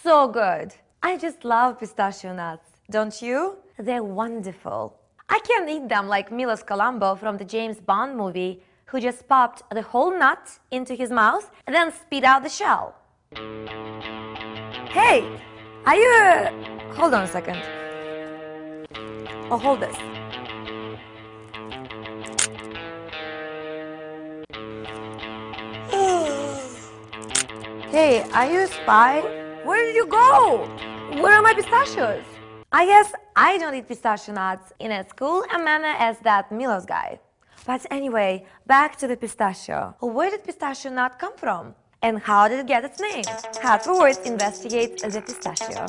so good. I just love pistachio nuts, don't you? They're wonderful. I can't eat them like Milos Colombo from the James Bond movie, who just popped the whole nut into his mouth and then spit out the shell. Hey, are you... Hold on a second. Oh, hold this. Hey, are you a spy? Where did you go? Where are my pistachios? I guess I don't eat pistachio nuts in as cool a manner as that Milos guy. But anyway, back to the pistachio. Where did pistachio nut come from? And how did it get its name? HotForWords investigates the pistachio.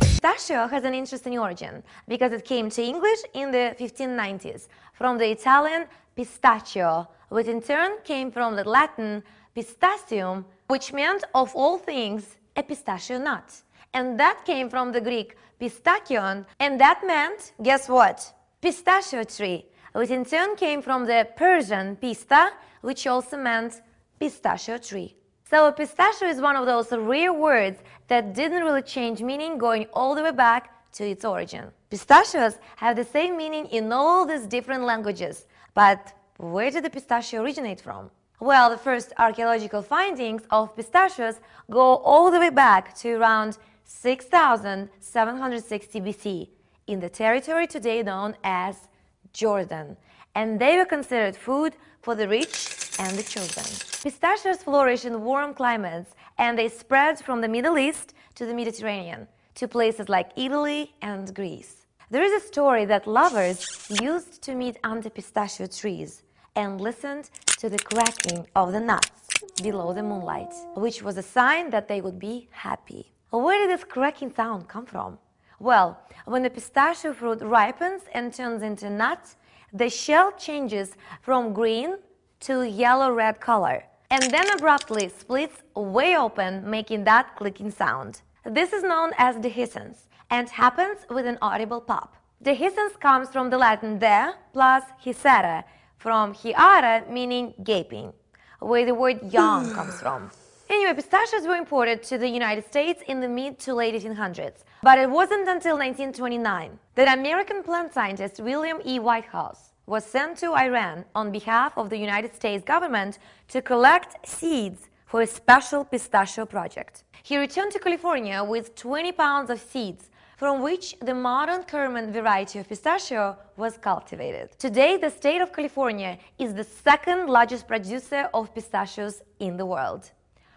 Pistachio has an interesting origin because it came to English in the 1590s from the Italian pistachio, which in turn came from the Latin pistachium, which meant, of all things, a pistachio nut. And that came from the Greek pistachion, and that meant, guess what? Pistachio tree, which in turn came from the Persian pista, which also meant pistachio tree. So pistachio is one of those rare words that didn't really change meaning going all the way back to its origin. Pistachios have the same meaning in all these different languages, but where did the pistachio originate from? Well, the first archaeological findings of pistachios go all the way back to around 6760 BC in the territory today known as Jordan, and they were considered food for the rich and the chosen. Pistachios flourish in warm climates, and they spread from the Middle East to the Mediterranean, to places like Italy and Greece. There is a story that lovers used to meet under pistachio trees and listened to the cracking of the nuts below the moonlight, which was a sign that they would be happy. Where did this cracking sound come from? Well, when the pistachio fruit ripens and turns into nuts, the shell changes from green to yellow-red color, and then abruptly splits way open, making that clicking sound. This is known as dehiscence and happens with an audible pop. Dehiscence comes from the Latin de plus hicere, from hiare meaning gaping, where the word young comes from. Anyway, pistachios were imported to the United States in the mid to late 1800s, but it wasn't until 1929 that American plant scientist William E. Whitehouse was sent to Iran on behalf of the United States government to collect seeds for a special pistachio project. He returned to California with 20 pounds of seeds, from which the modern Kerman variety of pistachio was cultivated. Today, the state of California is the second largest producer of pistachios in the world,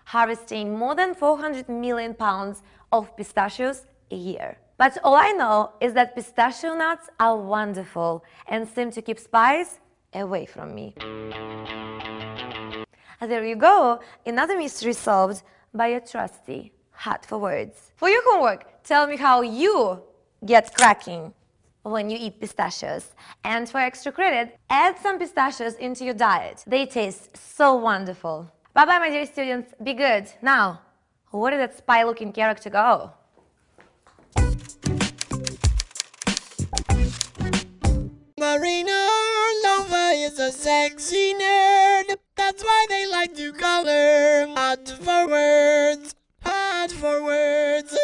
harvesting more than 400 million pounds of pistachios a year. But all I know is that pistachio nuts are wonderful and seem to keep spies away from me. There you go, another mystery solved by your trusty HotForWords. For your homework, tell me how you get cracking when you eat pistachios. And for extra credit, add some pistachios into your diet. They taste so wonderful. Bye-bye, my dear students. Be good. Now, where did that spy-looking character go? Marina Nova is a sexy nerd. That's why they like to call her HotForWords. HotForWords.